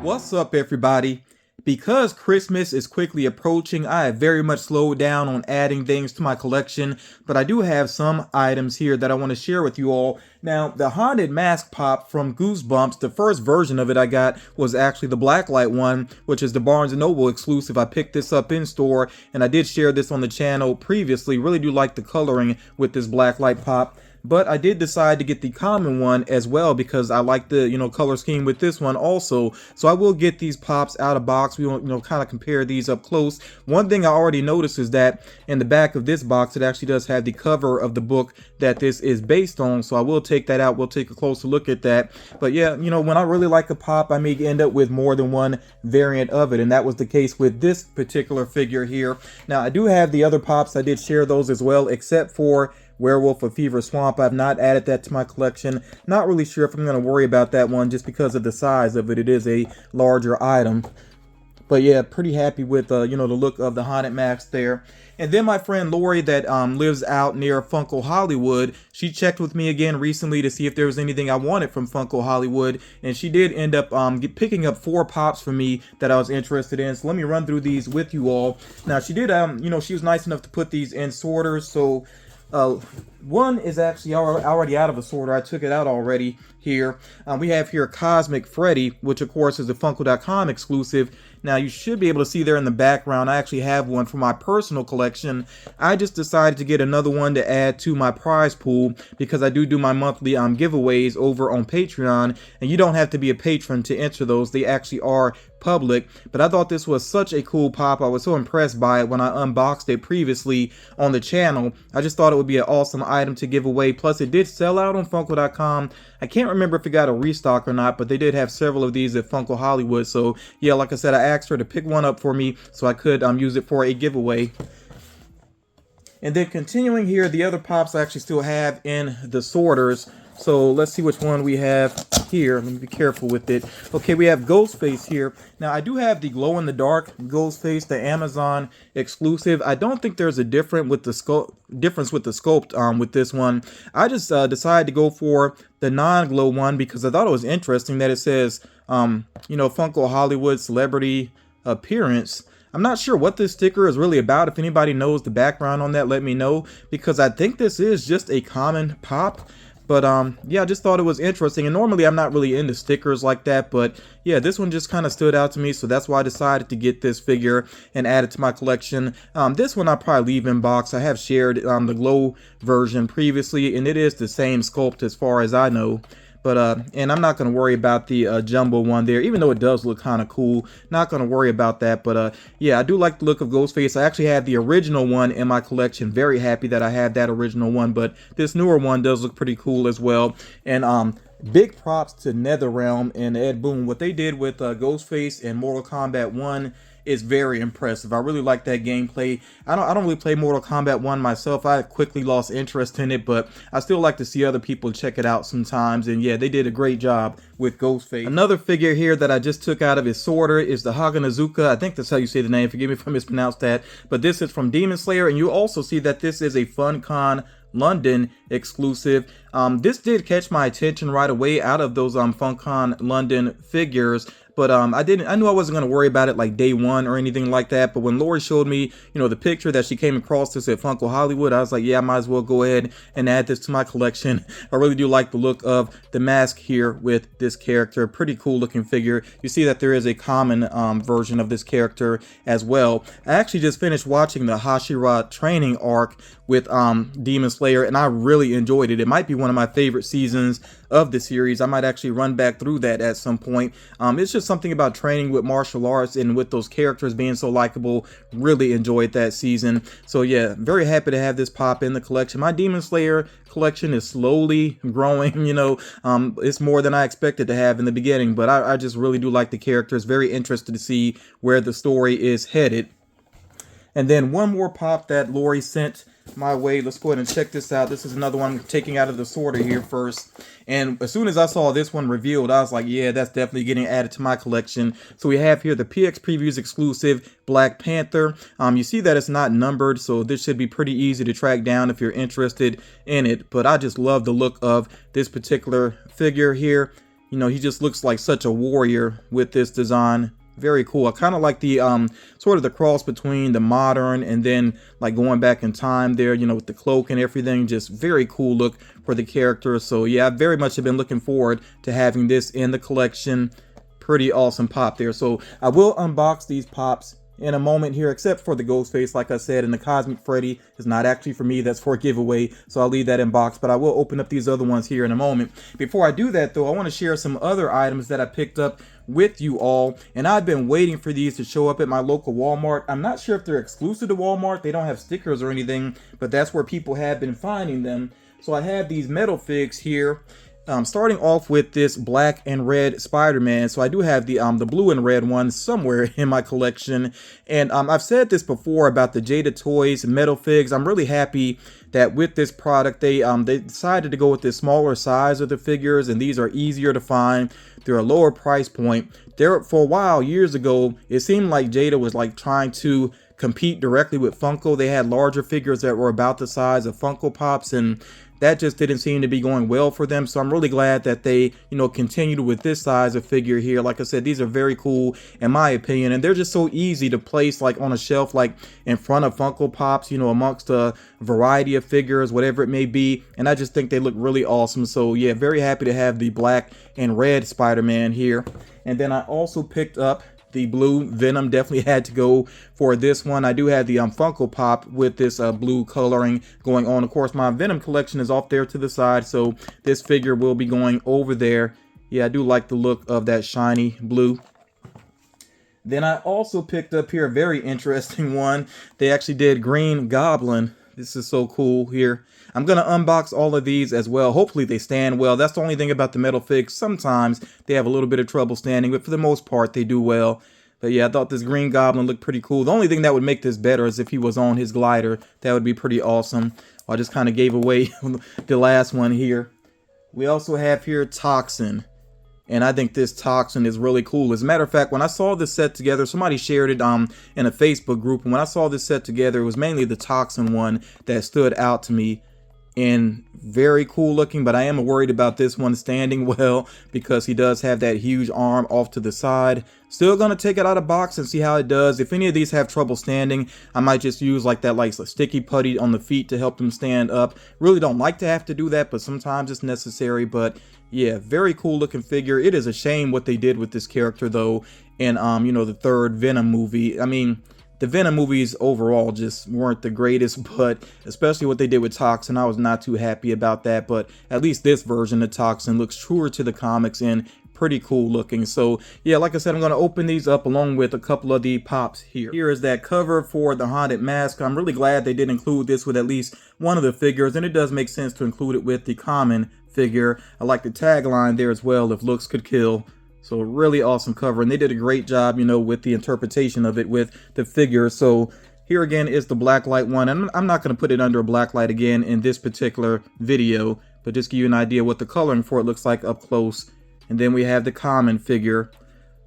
What's up, everybody? Because Christmas is quickly approaching, I have very much slowed down on adding things to my collection, but I do have some items here that I want to share with you all. Now, the Haunted Mask Pop from Goosebumps, the first version of it I got was actually the blacklight one, which is the Barnes & Noble exclusive. I picked this up in store, and I did share this on the channel previously. Really do like the coloring with this blacklight pop. But I did decide to get the common one as well because I like the, color scheme with this one also. So I will get these pops out of box. We will, kind of compare these up close. One thing I already noticed is that in the back of this box, it actually does have the cover of the book that this is based on. So I will take that out. We'll take a closer look at that. But yeah, when I really like a pop, I may end up with more than one variant of it. And that was the case with this particular figure here. Now, I do have the other pops. I did share those as well, except for Werewolf of Fever Swamp. I've not added that to my collection. Not really sure if I'm going to worry about that one just because of the size of it. It is a larger item. But yeah, pretty happy with, the look of the Haunted Mask there. And then my friend Lori that lives out near Funko Hollywood, she checked with me again recently to see if there was anything I wanted from Funko Hollywood. And she did end up picking up 4 pops for me that I was interested in. So let me run through these with you all. Now, she did, she was nice enough to put these in sorters. So one is actually already out of a sorter. I took it out already here. We have here Cosmic Freddy, which of course is a Funko.com exclusive. Now you should be able to see there in the background, I actually have one for my personal collection. I just decided to get another one to add to my prize pool because I do my monthly giveaways over on Patreon, and you don't have to be a patron to enter those. They actually are public, but I thought this was such a cool pop. I was so impressed by it when I unboxed it previously on the channel. I just thought it would be an awesome item to give away. Plus it did sell out on Funko.com. I can't remember if it got a restock or not, but they did have several of these at Funko Hollywood. So yeah, like I said, I asked her to pick one up for me so I could use it for a giveaway. And then continuing here, the other pops I actually still have in the sorters. So let's see which one we have here. Let me be careful with it. Okay, we have Ghostface here. Now, I do have the glow-in-the-dark Ghostface, the Amazon exclusive. I don't think there's a difference with the sculpt with this one. I just decided to go for the non-glow one because I thought it was interesting that it says, Funko Hollywood Celebrity Appearance. I'm not sure what this sticker is really about. If anybody knows the background on that, let me know, because I think this is just a common pop. But yeah, I just thought it was interesting, and normally I'm not really into stickers like that, but yeah, this one just kind of stood out to me, so that's why I decided to get this figure and add it to my collection. This one I'll probably leave in box. I have shared the glow version previously, and it is the same sculpt as far as I know. But and I'm not going to worry about the jumbo one there, even though it does look kind of cool. Not going to worry about that. But yeah, I do like the look of Ghostface. I actually have the original one in my collection. Very happy that I have that original one. But this newer one does look pretty cool as well. And big props to NetherRealm and Ed Boon. What they did with Ghostface and Mortal Kombat 1 is very impressive. I really like that gameplay. I don't really play Mortal Kombat 1 myself. I quickly lost interest in it, but I still like to see other people check it out sometimes. And yeah, they did a great job with Ghostface. Another figure here that I just took out of his sorter is the Haganazuka. I think that's how you say the name. Forgive me if I mispronounced that. But this is from Demon Slayer, and you also see that this is a FunCon London exclusive. This did catch my attention right away out of those FunCon London figures. But I knew I wasn't going to worry about it like day one or anything like that. But when Lori showed me, the picture that she came across this at Funko Hollywood, I was like, yeah, I might as well go ahead and add this to my collection. I really do like the look of the mask here with this character. Pretty cool looking figure. You see that there is a common version of this character as well. I actually just finished watching the Hashira training arc with Demon Slayer, and I really enjoyed it. It might be one of my favorite seasons of the series. I might actually run back through that at some point. It's just something about training with martial arts and with those characters being so likable. Really enjoyed that season. So yeah, very happy to have this pop in the collection. My Demon Slayer collection is slowly growing. It's more than I expected to have in the beginning, but I just really do like the characters. Very interested to see where the story is headed. And then one more pop that Lori sent my way. Let's go ahead and check this out. This is another one I'm taking out of the sorter here first. And as soon as I saw this one revealed, I was like, yeah, that's definitely getting added to my collection. So we have here the PX Previews exclusive Black Panther. You see that it's not numbered, so this should be pretty easy to track down if you're interested in it. But I just love the look of this particular figure here. You know, he just looks like such a warrior with this design. Very cool. I kind of like the sort of the cross between the modern and then like going back in time there, you know, with the cloak and everything. Just very cool look for the character. So yeah, I very much have been looking forward to having this in the collection. Pretty awesome pop there. So I will unbox these pops in a moment here, except for the Ghostface, like I said, and the Cosmic Freddy is not actually for me. That's for a giveaway, so I'll leave that in box, but I will open up these other ones here in a moment. Before I do that though, I want to share some other items that I picked up with you all, and I've been waiting for these to show up at my local Walmart. I'm not sure if they're exclusive to Walmart. They don't have stickers or anything, but that's where people have been finding them. So I have these Metalfigs here. Starting off with this black and red Spider-Man. So I do have the blue and red one somewhere in my collection. And I've said this before about the Jada Toys Metalfigs. I'm really happy that with this product, they decided to go with this smaller size of the figures, and these are easier to find. They're a lower price point. For a while, years ago, it seemed like Jada was like trying to compete directly with Funko. They had larger figures that were about the size of Funko Pops, and that just didn't seem to be going well for them. So I'm really glad that they, you know, continued with this size of figure here. Like I said, these are very cool in my opinion, and they're just so easy to place like on a shelf, like in front of Funko Pops, you know, amongst a variety of figures, whatever it may be. And I just think they look really awesome. So yeah, very happy to have the black and red Spider-Man here. And then I also picked up the blue Venom. Definitely had to go for this one. I do have the Funko Pop with this blue coloring going on. Of course, my Venom collection is off there to the side, so this figure will be going over there. Yeah, I do like the look of that shiny blue. Then I also picked up here a very interesting one. They actually did Green Goblin. This is so cool here. I'm going to unbox all of these as well. Hopefully they stand well. That's the only thing about the Metalfigs. Sometimes they have a little bit of trouble standing, but for the most part they do well. But yeah, I thought this Green Goblin looked pretty cool. The only thing that would make this better is if he was on his glider. That would be pretty awesome. I just kind of gave away the last one here. We also have here Toxin. And I think this Toxin is really cool. As a matter of fact, when I saw this set together, somebody shared it in a Facebook group. And when I saw this set together, it was mainly the Toxin one that stood out to me. And very cool looking, but I am worried about this one standing well because he does have that huge arm off to the side. Still gonna take it out of box and see how it does. If any of these have trouble standing, I might just use like that, like a sticky putty on the feet to help them stand up. Really don't like to have to do that, but sometimes it's necessary. But yeah, very cool looking figure. It is a shame what they did with this character though in you know, the third Venom movie. I mean, the Venom movies overall just weren't the greatest, but especially what they did with Toxin, I was not too happy about that. But at least this version of Toxin looks truer to the comics and pretty cool looking. So yeah, like I said, I'm going to open these up along with a couple of the pops here. Here is that cover for the Haunted Mask. I'm really glad they did include this with at least one of the figures, and it does make sense to include it with the common figure. I like the tagline there as well, if looks could kill. So really awesome cover, and they did a great job, you know, with the interpretation of it with the figure. So here again is the blacklight one, and I'm not going to put it under a blacklight again in this particular video, but just give you an idea what the coloring for it looks like up close. And then we have the common figure.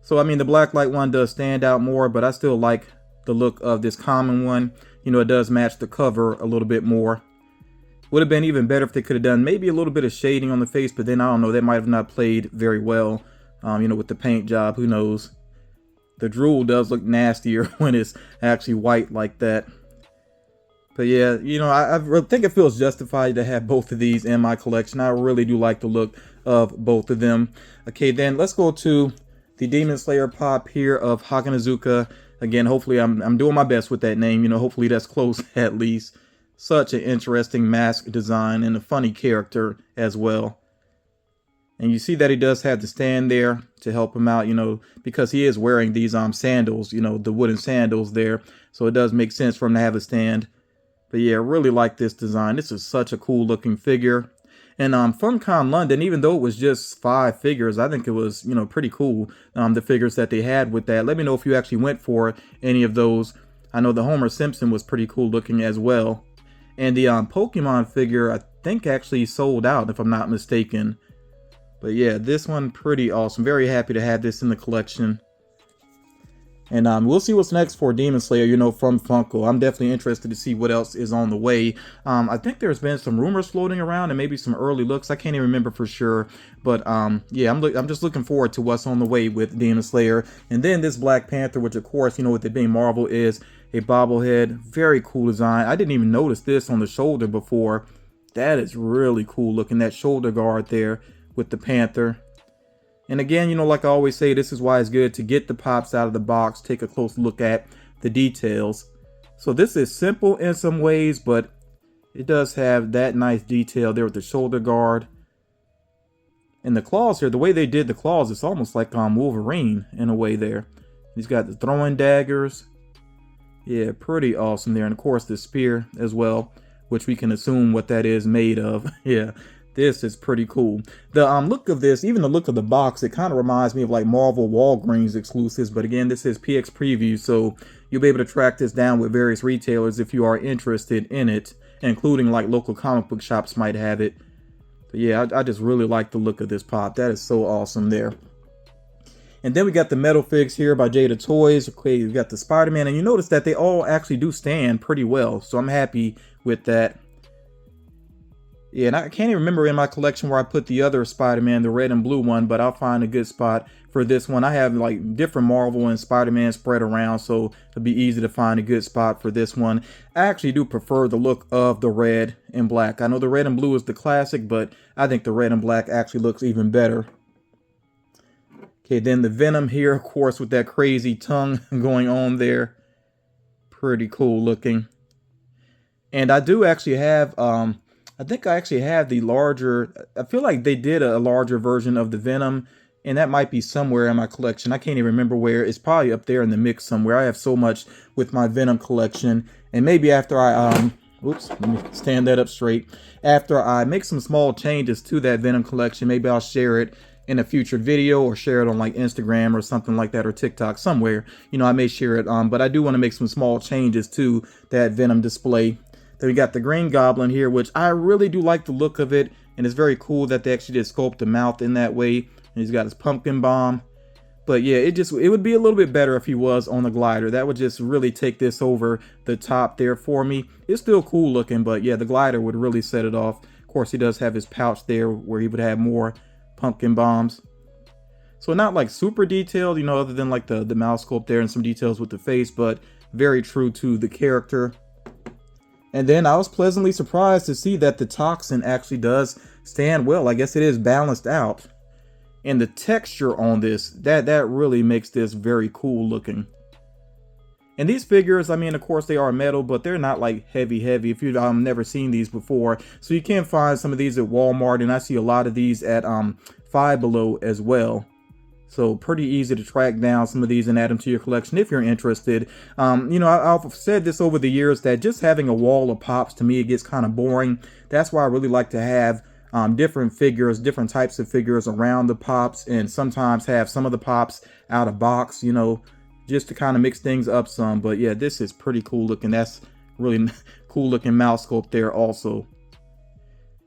So I mean, the blacklight one does stand out more, but I still like the look of this common one. You know, it does match the cover a little bit more. Would have been even better if they could have done maybe a little bit of shading on the face, but then I don't know, that might have not played very well. You know, with the paint job, who knows? The drool does look nastier when it's actually white like that. But yeah, you know, I think it feels justified to have both of these in my collection. I really do like the look of both of them. Okay, then let's go to the Demon Slayer pop here of Hakanazuka. Again, hopefully I'm doing my best with that name. You know, hopefully that's close at least. Such an interesting mask design and a funny character as well. And you see that he does have the stand there to help him out, you know, because he is wearing these sandals, you know, the wooden sandals there. So it does make sense for him to have a stand. But yeah, I really like this design. This is such a cool looking figure. And FunCon London, even though it was just 5 figures, I think it was, you know, pretty cool, the figures that they had with that. Let me know if you actually went for any of those. I know the Homer Simpson was pretty cool looking as well. And the Pokemon figure, I think actually sold out, if I'm not mistaken. But yeah, this one pretty awesome. Very happy to have this in the collection. And we'll see what's next for Demon Slayer, you know, from Funko. I'm definitely interested to see what else is on the way. I think there's been some rumors floating around and maybe some early looks. I can't even remember for sure. But yeah, I'm just looking forward to what's on the way with Demon Slayer. And then this Black Panther, which of course, you know, with it being Marvel, is a bobblehead. Very cool design. I didn't even notice this on the shoulder before. That is really cool looking, that shoulder guard there with the Panther. And again, you know, like I always say, this is why it's good to get the pops out of the box, take a close look at the details. So this is simple in some ways, but it does have that nice detail there with the shoulder guard. And the claws here, the way they did the claws, it's almost like Wolverine in a way there. He's got the throwing daggers. Yeah, pretty awesome there. And of course the spear as well, which we can assume what that is made of. Yeah. This is pretty cool. The look of this, even the look of the box, it kind of reminds me of like Marvel Walgreens exclusives. But again, this is PX Preview, so you'll be able to track this down with various retailers if you are interested in it, including like local comic book shops might have it. But yeah, I just really like the look of this pop. That is so awesome there. And then we got the Metalfigs here by Jada Toys. Okay, we got the Spider-Man, and you notice that they all actually do stand pretty well. So I'm happy with that. Yeah, and I can't even remember in my collection where I put the other Spider-Man, the red and blue one, but I'll find a good spot for this one. I have like different Marvel and Spider-Man spread around, so it'll be easy to find a good spot for this one. I actually do prefer the look of the red and black. I know the red and blue is the classic, but I think the red and black actually looks even better. Okay, then the Venom here, of course, with that crazy tongue going on there. Pretty cool looking. And I do actually have, I think I actually have the larger, I feel like they did a larger version of the Venom, and that might be somewhere in my collection. I can't even remember where. It's probably up there in the mix somewhere. I have so much with my Venom collection, and maybe after I, oops, let me stand that up straight. After I make some small changes to that Venom collection, maybe I'll share it in a future video or share it on like Instagram or something like that, or TikTok somewhere. You know, I may share it, but I do want to make some small changes to that Venom display. Then we got the Green Goblin here, which I really do like the look of it. And it's very cool that they actually did sculpt the mouth in that way. And he's got his pumpkin bomb. But yeah, it would be a little bit better if he was on the glider. That would just really take this over the top there for me. It's still cool looking, but yeah, the glider would really set it off. Of course, he does have his pouch there where he would have more pumpkin bombs. So not like super detailed, you know, other than like the mouth sculpt there and some details with the face, but very true to the character. And then I was pleasantly surprised to see that the toxin actually does stand well. I guess it is balanced out. And the texture on this, that really makes this very cool looking. And these figures, I mean, of course they are metal, but they're not like heavy. If you've never seen these before. So you can find some of these at Walmart, and I see a lot of these at Five Below as well. So pretty easy to track down some of these and add them to your collection if you're interested. You know, I've said this over the years that just having a wall of pops, to me, it gets kind of boring. That's why I really like to have different figures, different types of figures around the pops, and sometimes have some of the pops out of box, you know, just to kind of mix things up some. But yeah, this is pretty cool looking. That's really cool looking mouth sculpt there also.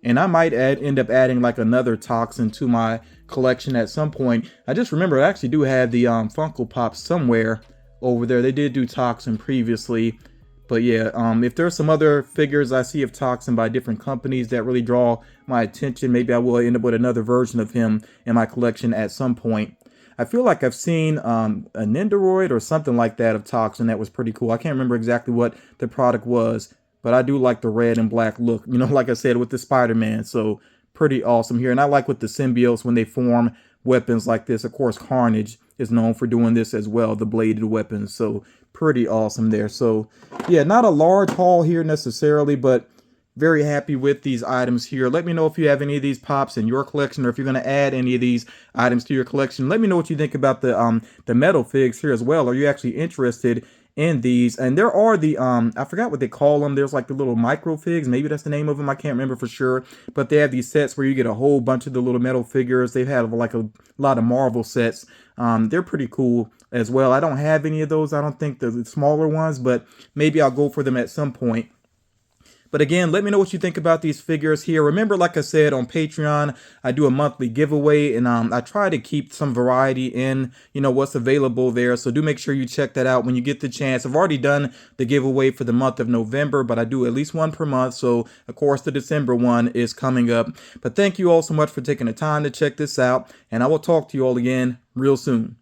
And I might end up adding like another toxin to my collection at some point. I just remember I actually do have the Funko Pops somewhere over there. They did do toxin previously. But yeah, if there's some other figures I see of toxin by different companies that really draw my attention, maybe I will end up with another version of him in my collection at some point. I feel like I've seen a Nendoroid or something like that of toxin that was pretty cool. I can't remember exactly what the product was. But I do like the red and black look, you know, like I said, with the Spider-Man. So pretty awesome here. And I like with the symbiotes when they form weapons like this. Of course, Carnage is known for doing this as well, the bladed weapons. So pretty awesome there. So yeah, not a large haul here necessarily, but very happy with these items here. Let me know if you have any of these pops in your collection, or if you're going to add any of these items to your collection. Let me know what you think about the Metalfigs here as well. Are you actually interested in these? And there are the I forgot what they call them. There's like the little micro figs, maybe that's the name of them, I can't remember for sure. But they have these sets where you get a whole bunch of the little metal figures. They've had like a lot of Marvel sets. They're pretty cool as well. I don't have any of those, I don't think, the smaller ones, but maybe I'll go for them at some point. But again, let me know what you think about these figures here. Remember, like I said, on Patreon, I do a monthly giveaway, and I try to keep some variety in, what's available there. So do make sure you check that out when you get the chance. I've already done the giveaway for the month of November, but I do at least one per month. So of course, the December one is coming up. But thank you all so much for taking the time to check this out, and I will talk to you all again real soon.